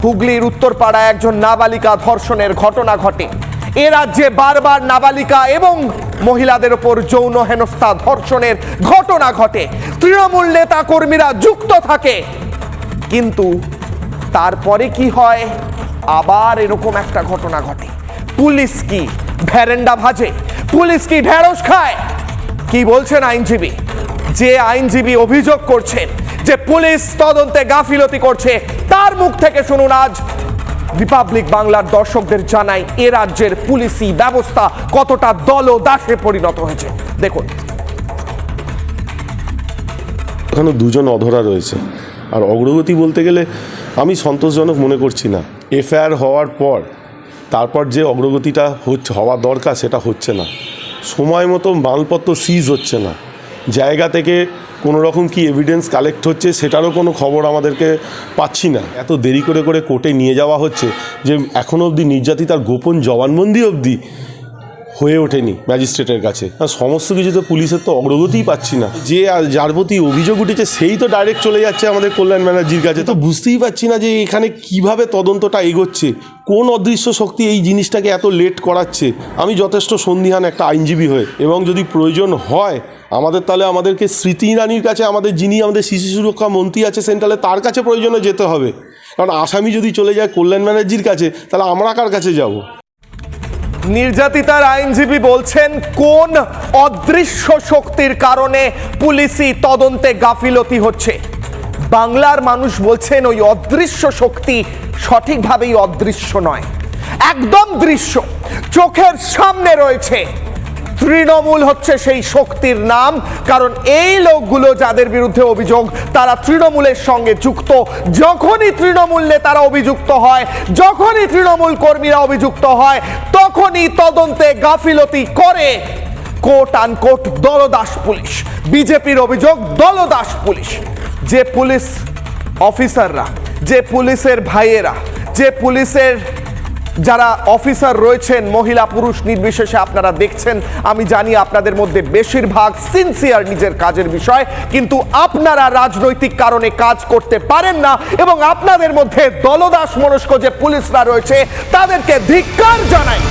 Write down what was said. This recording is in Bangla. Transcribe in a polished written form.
হুগলির উত্তরপাড়ায় একজন নাবালিকা ধর্ষণের ঘটনা ঘটে। এ রাজ্যে বারবার নাবালিকা এবং মহিলাদের উপর যৌন হেনস্থা ধর্ষণের ঘটনা ঘটে। তৃণমূল নেতা কর্মীরা যুক্ত থাকে, কিন্তু তারপরে কি হয়? আবার এরকম একটা ঘটনা ঘটে। পুলিশ কি ভেরেন্ডা ভাজে? পুলিশ কি ঢেঁড়স খায়? কি বলছেন আইনজীবী? যে আইনজীবী অভিযোগ করছেন যে পুলিশ তদন্তে গাফিলতি করছে, তার মুখ থেকে শুনুন আজ। রিপাবলিক বাংলার দর্শকদের জানাই এ রাজ্যের পুলিশি ব্যবস্থা কতটা দলদাসে পরিণত হয়েছে। দেখুন, এখনো দুজন অধরা রয়েছে। আর অগ্রগতি বলতে গেলে আমি সন্তোষজনক মনে করছি না। এফআইআর হওয়ার পর তারপর যে অগ্রগতিটা হওয়া দরকার সেটা হচ্ছে না। সময় মতো মালপত্র সিজ হচ্ছে না, জায়গা থেকে কোনো রকম কি এভিডেন্স কালেক্ট হচ্ছে সেটারও কোনো খবর আমাদেরকে পাচ্ছি না। এত দেরি করে করে কোর্টে নিয়ে যাওয়া হচ্ছে যে এখনও অবধি নির্যাতিতার গোপন জবানবন্দি অবধি হয়ে ওঠেনি ম্যাজিস্ট্রেটের কাছে। সমস্ত কিছুতে পুলিশের তো অগ্রগতিই পাচ্ছি না। যে যার প্রতি অভিযোগ উঠেছে সেই তো ডাইরেক্ট চলে যাচ্ছে আমাদের কল্যাণ ব্যানার্জির কাছে। তো বুঝতেই পারছি না যে এখানে কিভাবে তদন্তটা এগোচ্ছে, কোন অদৃশ্য শক্তি এই জিনিসটাকে এত লেট করাচ্ছে। আমি যথেষ্ট সন্দিহান একটা আইনজীবী হয়ে, এবং যদি প্রয়োজন হয় তাহলে আমাদেরকে স্মৃতি ইরানির কাছে, যিনি আমাদের শিশু সুরক্ষা মন্ত্রী আছে সেন্ট্রালে, তার কাছে প্রয়োজনে যেতে হবে। কারণ আসামি যদি চলে যায় কল্যাণ ব্যানার্জির কাছে, তাহলে আমরা কার কাছে যাব? নির্যাতিতার আইনজীবী বলছেন কোন অদৃশ্য শক্তির কারণে পুলিশি তদন্তে গাফিলতি হচ্ছে। বাংলার মানুষ বলছেন ওই অদৃশ্য শক্তি সঠিকভাবেই অদৃশ্য নয়, একদম দৃশ্য, চোখের সামনে রয়েছে। তৃণমূল হচ্ছে সেই শক্তির নাম, কারণ এই লোকগুলো যাদের বিরুদ্ধে অভিযোগ তারা তৃণমূলের সঙ্গে যুক্ত। যখনই তৃণমূল নেতারা অভিযুক্ত হয়, যখনই তৃণমূল কর্মীরা অভিযুক্ত হয়, তখনই তদন্তে গাফিলতি করে কোট আনকোট দলদাস পুলিশ। বিজেপির অভিযোগ দলদাস পুলিশ। যে পুলিশ অফিসাররা, যে পুলিশের ভাইয়েরা, যে পুলিশের যারা অফিসার রয়েছেন, মহিলা পুরুষ নির্বিশেষে আপনারা দেখছেন, আমি জানি আপনাদের মধ্যে বেশিরভাগ সিনসিয়ার নিজের কাজের বিষয়, কিন্তু আপনারা রাজনৈতিক কারণে কাজ করতে পারেন না, এবং আপনাদের মধ্যে দলদাস মনস্ক যে পুলিশরা রয়েছে তাদেরকে ধিক্কার জানাই।